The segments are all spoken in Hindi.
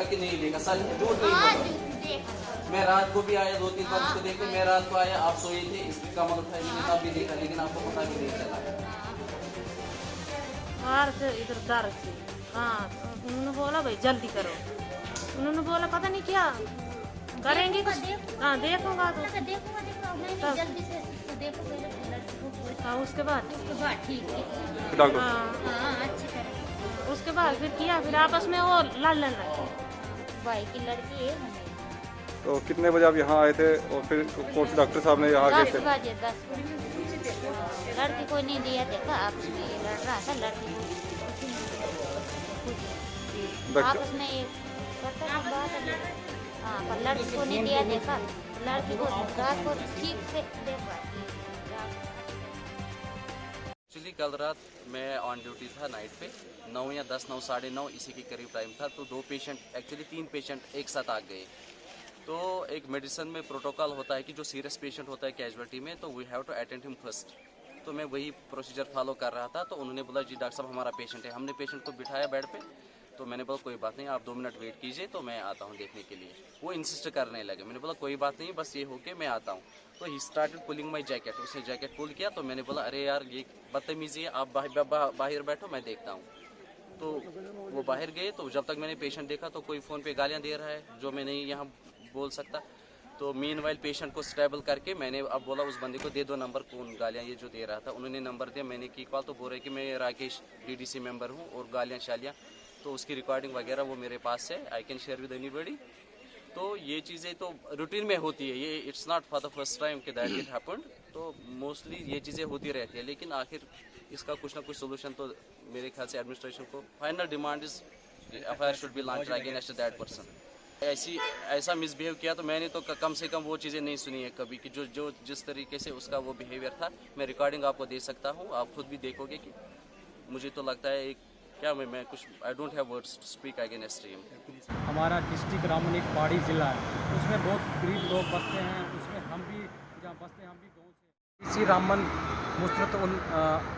लेगा कि नहीं लेगा, सच झूठ नहीं बोला। मैं रात को भी आया 2-3 बार उसको देखने, मैं रात को आया, आप सोए थे, इसकी कमर उठाई मैंने तब भी देखा, लेकिन आपको पता भी नहीं चला। बाहर से इधर दार से, हाँ उन्होंने बोला भाई जल्दी करो, उन्होंने बोला पता नहीं क्या करेंगे कुछ, हाँ देखूंगा तो जल्दी से देखो पहले लड़की को, हाँ उसके बाद ठीक है, हाँ अच्छी तरह उसके बाद फिर किया, फिर आपस में वो लड़ने लगे। भाई की लड़की है। तो कितने बजे आप यहाँ आए थे और फिर कौन से डॉक्टर साहब ने यहाँ आके 10 बजे लड़की को नहीं दिया, देखा आपस में ये लड़ रहा था, लड़की आपस में ये करता था बात, हाँ पर लड़की को नहीं दिया, देखा लड़की को रात को ठीक से देखा। एक्चुअली कल रात मैं ऑन ड्यूटी था नाइट पे, 9 या 10, 9, 9:30 इसी के करीब टाइम था। तो 2 पेशेंट, एक्चुअली 3 पेशेंट एक साथ आ गए। तो एक मेडिसिन में प्रोटोकॉल होता है कि जो सीरियस पेशेंट होता है कैजुअलिटी में, तो we have to attend him first. तो मैं वही प्रोसीजर फॉलो कर रहा था। तो उन्होंने बोला जी डॉक्टर साहब हमारा पेशेंट है। हमने पेशेंट को बिठाया बेड पे, तो मैंने बोला कोई बात नहीं, आप 2 मिनट वेट कीजिए तो मैं आता हूँ देखने के लिए। वो इंसिस्ट करने लगे, मैंने बोला कोई बात नहीं, बस ये हो के मैं आता हूँ। तो he started pulling my jacket, उसने जैकेट पुल किया। तो मैंने बोला अरे यार ये बदतमीजी है, आप बाहर बैठो मैं देखता हूँ। तो वो बाहर गए। तो जब तक मैंने पेशेंट देखा तो कोई फ़ोन पे गालियाँ दे रहा है जो मैं नहीं यहाँ बोल सकता। तो मीनवाइल पेशेंट को स्टेबल करके मैंने अब बोला उस बंदे को दे दो नंबर, कौन गालियाँ ये जो दे रहा था। उन्होंने नंबर दिया, मैंने की कॉल। तो बोल रहे कि मैं राकेश डीडीसी मेंबर हूँ और गालियाँ शालियाँ, तो उसकी रिकॉर्डिंग वगैरह वो मेरे पास है, I can share with anybody. तो ये चीज़ें तो रूटीन में होती है, ये it's not for the first time कि दैट इट हैपेंड। तो मोस्टली ये चीज़ें होती रहती है, लेकिन आखिर इसका कुछ ना कुछ सोल्यूशन तो मेरे ख्याल से एडमिनिस्ट्रेशन को, final demand is FIR should be launched against that person. ऐसा मिसबिहेव किया तो मैंने तो कम से कम वो चीज़ें नहीं सुनी है कभी कि जो जिस तरीके से उसका वो बिहेवियर था। मैं रिकॉर्डिंग आपको दे सकता हूँ, आप खुद भी देखोगे कि मुझे तो लगता है एक क्या मैं कुछ I don't have words to speak against him. हमारा डिस्ट्रिक्ट रामबन एक पहाड़ी ज़िला है, उसमें बहुत गरीब लोग बसते हैं, उसमें हम भी जहाँ बसते हैं हम भी गाँव से। इसी रामबन मुस्तरत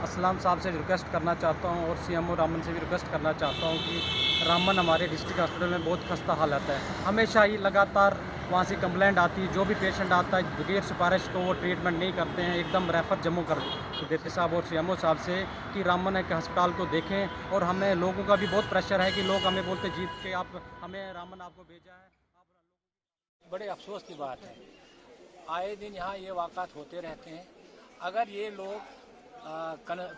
असलाम साहब से रिक्वेस्ट करना चाहता हूँ और सीएमओ रामबन से भी रिक्वेस्ट करना चाहता हूँ कि रामबन हमारे डिस्ट्रिक्ट हॉस्पिटल में बहुत खस्ता हालत है। हमेशा ही लगातार वहाँ से कंप्लेंट आती है, जो भी पेशेंट आता है बगैर सिफारिश को वो ट्रीटमेंट नहीं करते हैं, एकदम रेफर जम्मू कर देते साहब और सीएमओ साहब से कि रामबन के अस्पताल को देखें। और हमें लोगों का भी बहुत प्रेशर है कि लोग हमें बोलते जीत के आप हमें रामबन आपको भेजा है। बड़े अफसोस की बात है, आए दिन यहाँ ये वाक़ात होते रहते हैं। अगर ये लोग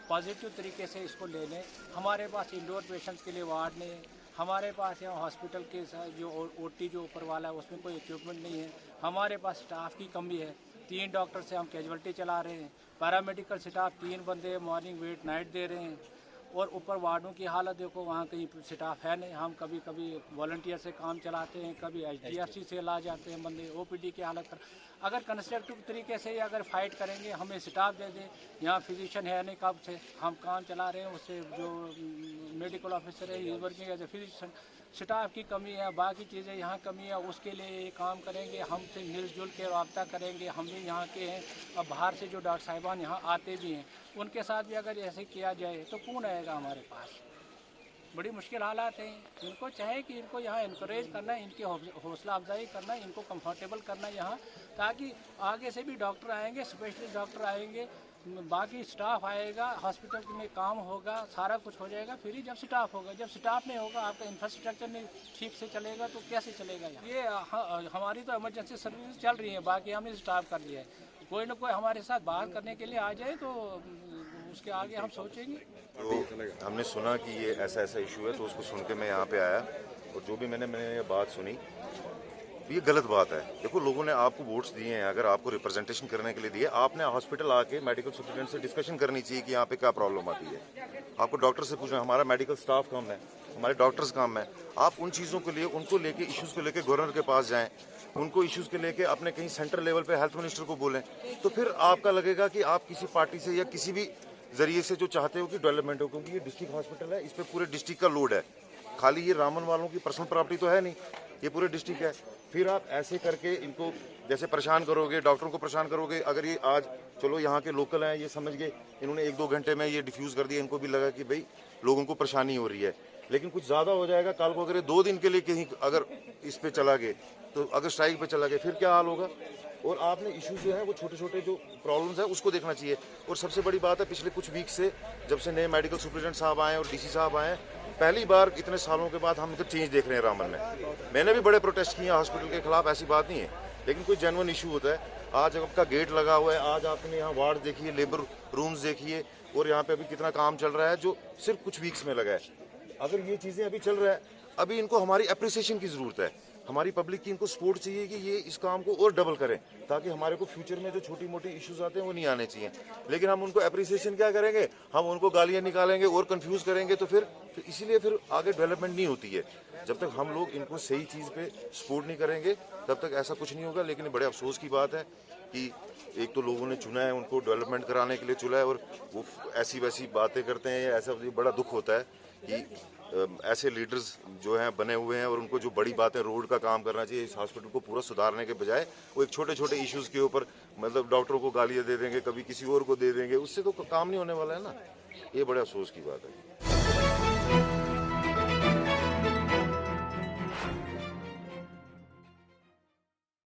पॉजिटिव तरीके से इसको ले लें, हमारे पास इंडोर पेशेंट्स के लिए वार्ड नहीं है, हमारे पास यहाँ हॉस्पिटल के जो ओटी जो ऊपर वाला है उसमें कोई इक्विपमेंट नहीं है, हमारे पास स्टाफ की कमी है। 3 डॉक्टर से हम कैजुअलिटी चला रहे हैं, पैरामेडिकल स्टाफ 3 बंदे मॉर्निंग वेट नाइट दे रहे हैं। और ऊपर वार्डों की हालत देखो, वहाँ कहीं स्टाफ है नहीं। हम कभी कभी वॉलंटियर से काम चलाते हैं, कभी HDFC से ला जाते हैं बंदे। OPD की हालत कर, अगर कंस्ट्रक्टिव तरीके से अगर फाइट करेंगे, हमें स्टाफ दे दें। यहाँ फिजिशियन है नहीं, कब से हम काम चला रहे हैं, उससे जो मेडिकल ऑफिसर है is working as a physician. Staff की कमी है, बाकी चीज़ें यहाँ कमी है, उसके लिए ये काम करेंगे, हमसे मिलजुल के रब्ता करेंगे। हम भी यहाँ के हैं, अब बाहर से जो डॉक्टर साहिबान यहाँ आते भी हैं, उनके साथ भी अगर ऐसे किया जाए तो कौन आएगा हमारे पास। बड़ी मुश्किल हालात हैं। इनको चाहे कि इनको यहाँ इनकरेज करना है, इनकी हौसला अफजाई करना है, इनको कंफर्टेबल करना है यहाँ, ताकि आगे से भी डॉक्टर आएंगे, स्पेशलिस्ट डॉक्टर आएंगे, बाकी स्टाफ आएगा, हॉस्पिटल में काम होगा, सारा कुछ हो जाएगा। फिर ही जब स्टाफ होगा, जब स्टाफ नहीं होगा, आपका इंफ्रास्ट्रक्चर नहीं ठीक से चलेगा तो कैसे चलेगा यहाँ। ये हमारी तो इमरजेंसी सर्विस चल रही है, बाकी हमने स्टाफ कर दिया है। कोई ना कोई हमारे साथ बात करने के लिए आ जाए तो उसके आगे हम सोचेंगे। तो हमने सुना कि ये ऐसा इशू है, तो उसको सुन के मैं यहाँ पे आया और जो भी मैंने ये बात सुनी, ये गलत बात है। देखो, लोगों ने आपको वोट्स दिए हैं, अगर आपको रिप्रेजेंटेशन करने के लिए दिए, आपने हॉस्पिटल आके मेडिकल सुपरिटेंडेंट से डिस्कशन करनी चाहिए कि यहाँ पे क्या प्रॉब्लम आती है। आपको डॉक्टर से पूछना, हमारा मेडिकल स्टाफ कम है, हमारे डॉक्टर्स कम है। आप उन चीज़ों के लिए, उनको लेके, इश्यूज़ को लेके गवर्नर के पास जाएं, उनको इश्यूज़ के लेके अपने कहीं सेंट्रल लेवल पे हेल्थ मिनिस्टर को बोलें, तो फिर आपका लगेगा कि आप किसी पार्टी से या किसी भी जरिए से जो चाहते हो कि डेवलपमेंट हो। क्योंकि ये डिस्ट्रिक्ट हॉस्पिटल है, इस पर पूरे डिस्ट्रिक्ट का लोड है, खाली ये रामबन वालों की पर्सनल प्रॉपर्टी तो है नहीं, ये पूरे डिस्ट्रिक्ट है। फिर आप ऐसे करके इनको जैसे परेशान करोगे, डॉक्टरों को परेशान करोगे। अगर ये आज चलो यहाँ के लोकल हैं, ये समझ गए, इन्होंने 1-2 घंटे में ये डिफ्यूज़ कर दिया, इनको भी लगा कि भाई लोगों को परेशानी हो रही है, लेकिन कुछ ज़्यादा हो जाएगा, कल को अगर ये 2 दिन के लिए कहीं अगर इस पे चला गए, तो अगर स्ट्राइक पे चला गया फिर क्या हाल होगा। और आपने इश्यूज जो है वो छोटे छोटे जो प्रॉब्लम्स हैं उसको देखना चाहिए। और सबसे बड़ी बात है, पिछले कुछ वीक से जब से नए मेडिकल सुपरिटेंडेंट साहब आए और डीसी साहब आए, पहली बार इतने सालों के बाद हम इधर चेंज देख रहे हैं रामन में। मैंने भी बड़े प्रोटेस्ट किए हॉस्पिटल के खिलाफ, ऐसी बात नहीं है, लेकिन कोई जेन्युइन इशू होता है। आज आपका गेट लगा हुआ है, आज आपने यहाँ वार्ड देखिए, लेबर रूम्स देखिए, और यहाँ पे अभी कितना काम चल रहा है जो सिर्फ कुछ वीक्स में लगा है। अगर ये चीज़ें अभी चल रहा है, अभी इनको हमारी अप्रिसिएशन की ज़रूरत है, हमारी पब्लिक की इनको सपोर्ट चाहिए कि ये इस काम को और डबल करें, ताकि हमारे को फ्यूचर में जो छोटी मोटी इश्यूज आते हैं वो नहीं आने चाहिए। लेकिन हम उनको अप्रिसिएशन क्या करेंगे, हम उनको गालियाँ निकालेंगे और कंफ्यूज करेंगे, तो फिर इसीलिए फिर आगे डेवलपमेंट नहीं होती है। जब तक हम लोग इनको सही चीज़ पे सपोर्ट नहीं करेंगे तब तक ऐसा कुछ नहीं होगा। लेकिन बड़े अफसोस की बात है कि एक तो लोगों ने चुना है, उनको डेवलपमेंट कराने के लिए चुना है, और वो ऐसी वैसी बातें करते हैं। ऐसा बड़ा दुख होता है कि ऐसे लीडर्स जो हैं बने हुए हैं, और उनको जो बड़ी बात है रोड का काम करना चाहिए, इस हॉस्पिटल को पूरा सुधारने के बजाय वो एक छोटे छोटे इश्यूज़ के ऊपर मतलब डॉक्टरों को गालियाँ दे देंगे, कभी किसी और को दे देंगे, उससे तो काम नहीं होने वाला है ना। ये बड़े अफसोस की बात है।